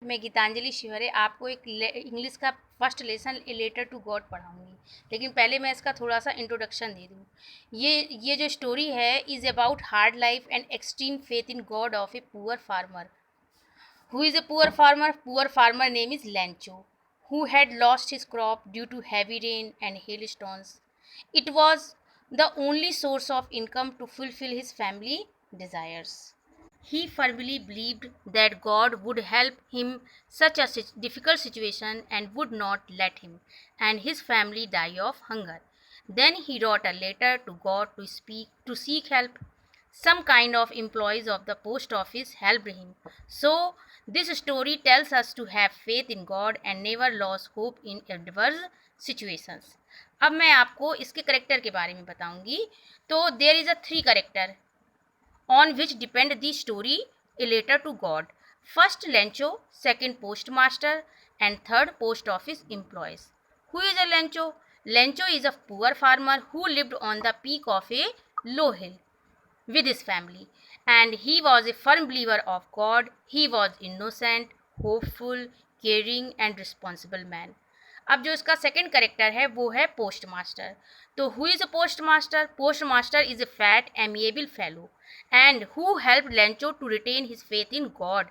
मैं गीतांजलि शिवरे आपको एक इंग्लिश का first lesson a letter to God पढ़ाऊंगी। लेकिन पहले मैं इसका थोड़ा सा इंट्रोडक्शन दे दूँ। ये जो स्टोरी है is about hard life and extreme faith in God of A poor farmer. Who is a poor farmer? Poor farmer name is Lancho, who had lost his crop due to heavy rain and hailstones. It was the only source of income to fulfill his family desires. He firmly believed that God would help him such a difficult situation and would not let him and his family die of hunger. Then he wrote a letter to God to seek help. Some kind of employees of the post office helped him. So this story tells us to have faith in God and never lose hope in adverse situations. अब मैं आपको इसके character के बारे में बताऊंगी। तो there is a 3 character on which depend the story A Letter to God. First Lencho, second postmaster, and third post office employees. Who is a Lencho? Lencho is a poor farmer who lived on the peak of a low hill with his family, and he was a firm believer of God. He was innocent, hopeful, caring and responsible man. अब जो इसका second character है वो है post master. तो who is a post master? Post master is a fat amiable fellow and who helped Lencho to retain his faith in God,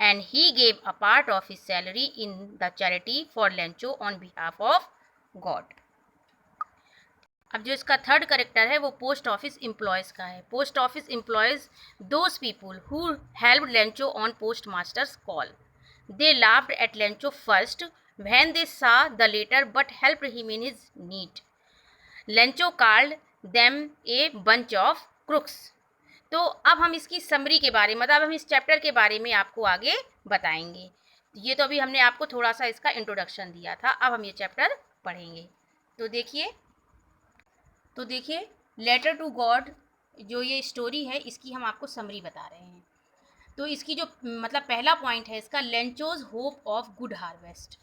and he gave a part of his salary in the charity for Lencho on behalf of God. अब जो इसका third character है वो post office employees का है। Post office employees those people who help Lencho on post masters call. They laughed eight Lencho first when they saw the letter but helped him in his need. Lencho called them a bunch of crooks. तो अब हम इसकी summary के बारे में मतलब हम इस चैप्टर के बारे में आपको आगे बताएंगे। ये तो अभी हमने आपको थोड़ा सा इसका इंट्रोडक्शन दिया था, अब हम ये चैप्टर पढ़ेंगे। तो देखिए लेटर टू गॉड जो ये स्टोरी है इसकी हम आपको समरी बता रहे हैं। तो इसकी जो मतलब पहला पॉइंट है इसका Lencho's hope of good harvest.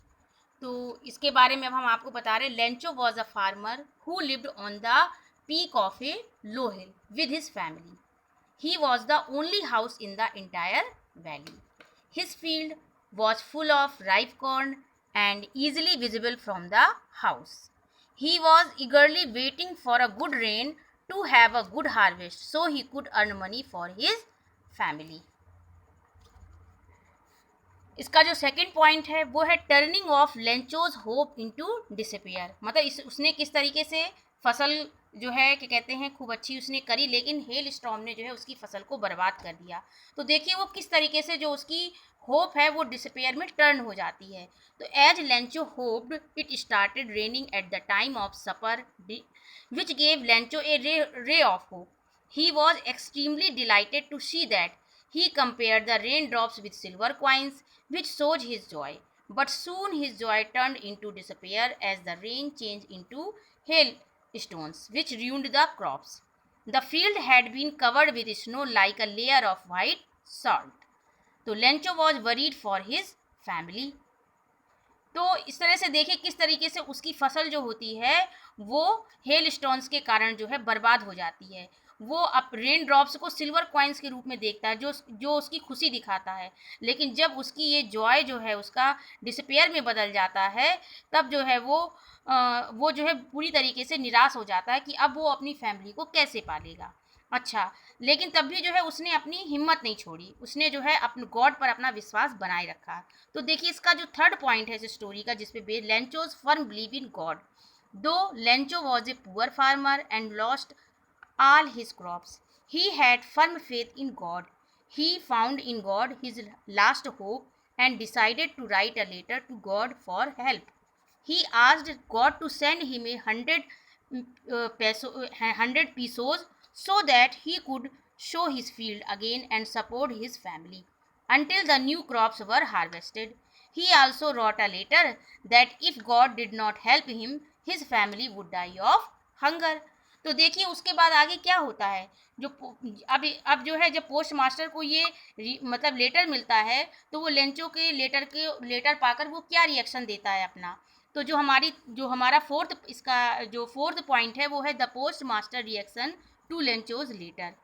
तो इसके बारे में अब हम आपको बता रहे हैं। Lencho was a farmer who lived on the peak of A low hill with his family. He was the only house in the entire valley. His field was full of ripe corn and easily visible from the house. He was eagerly waiting for a good rain to have a good harvest so he could earn money for his family. इसका जो second point है वो है turning of Lencho's hope into disappear. मतलब उसने किस तरीके से फसल जो है कि कहते हैं खूब अच्छी उसने करी, लेकिन हेल स्टॉर्म ने जो है उसकी फसल को बर्बाद कर दिया। तो देखिए वो किस तरीके से जो उसकी होप है वो डिसअपियर में टर्न हो जाती है। तो as Lencho hoped it started raining at the time of supper which gave Lencho a ray of hope. He was extremely delighted to see that he compared the raindrops with silver coins, which showed his joy. But soon his joy turned into despair as the rain changed into hailstones, which ruined the crops. The field had been covered with snow like a layer of white salt. So Lencho was worried for his family. तो इस तरह से देखिए किस तरीके से उसकी फसल जो होती है वो हेल स्टोन्स के कारण जो है बर्बाद हो जाती है। वो अब रेन ड्रॉप्स को सिल्वर कॉइन्स के रूप में देखता है जो उसकी खुशी दिखाता है, लेकिन जब उसकी ये जॉय जो है उसका डिसपेयर में बदल जाता है तब जो है वो जो है पूरी तरीके से निराश हो जाता है कि अब वो अपनी फैमिली को कैसे पालेगा। अच्छा, लेकिन तब भी जो है उसने अपनी हिम्मत नहीं छोड़ी, उसने जो है अपने गॉड पर अपना विश्वास बनाए रखा। तो देखिए इसका जो थर्ड पॉइंट है इस स्टोरी का जिसपे based Lencho's firm believe in God. दो Lencho was a poor farmer and lost all his crops, he had firm faith in God. He found in God his last hope and decided to write a letter to God for help. He asked God to send him 100 pesos so that he could show his field again and support his family until the new crops were harvested. He also wrote a letter that if God did not help him, his family would die of hunger. तो देखिए उसके बाद आगे क्या होता है। जो अब जो है जब पोस्ट मास्टर को ये मतलब लेटर मिलता है तो वो लेंचो के लेटर पाकर वो क्या रिएक्शन देता है अपना। तो जो हमारा फोर्थ पॉइंट है वो है the postmaster reaction to Lencho's letter.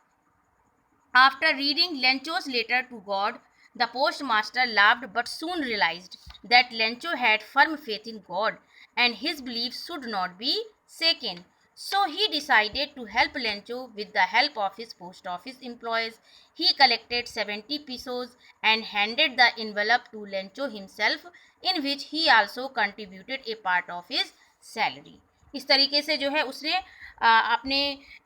After reading Lencho's letter to God, The postmaster laughed but soon realized that Lencho had firm faith in God and his beliefs should not be shaken. So he decided to help Lencho with the help of his post office employees. He collected 70 pesos and handed the envelope to Lencho himself, in which he also contributed a part of his salary. इस तरीके से जो है उसने अपने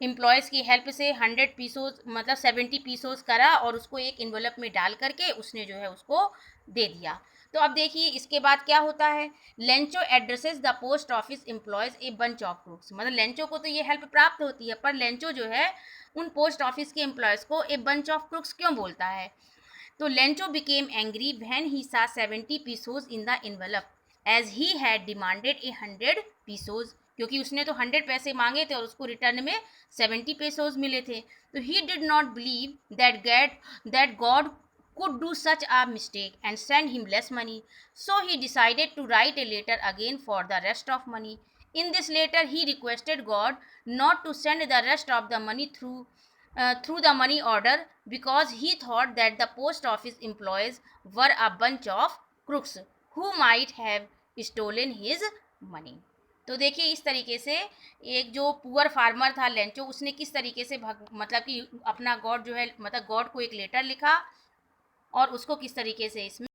employees की help से 100 pesos मतलब 70 पीसोज करा और उसको एक इन्वेलप में डाल करके उसने जो है उसको दे दिया। तो अब देखिए इसके बाद क्या होता है, Lencho addresses the post office employees a bunch of crooks. मतलब लेंचो को तो ये हेल्प प्राप्त होती है, पर लेंचो जो है उन पोस्ट ऑफिस के एम्प्लॉयज़ को ए बंच ऑफ क्रूक्स क्यों बोलता है। तो Lencho became angry when he saw 70 pesos in the envelope as he had demanded a 100 pesos, क्योंकि उसने तो 100 पैसे मांगे थे और उसको रिटर्न में 70 पेसोज मिले थे। तो he did not believe that God could do such a mistake and send him less money. So he decided to write a letter again for the rest of money. In this letter, he requested God not to send the rest of the money through the money order because he thought that the post office employees were a bunch of crooks who might have stolen his money. तो देखिए इस तरीके से एक जो poor farmer था Lencho, उसने किस तरीके से मतलब कि अपना गॉड जो है मतलब गॉड को एक लेटर लिखा और उसको किस तरीके से इसमें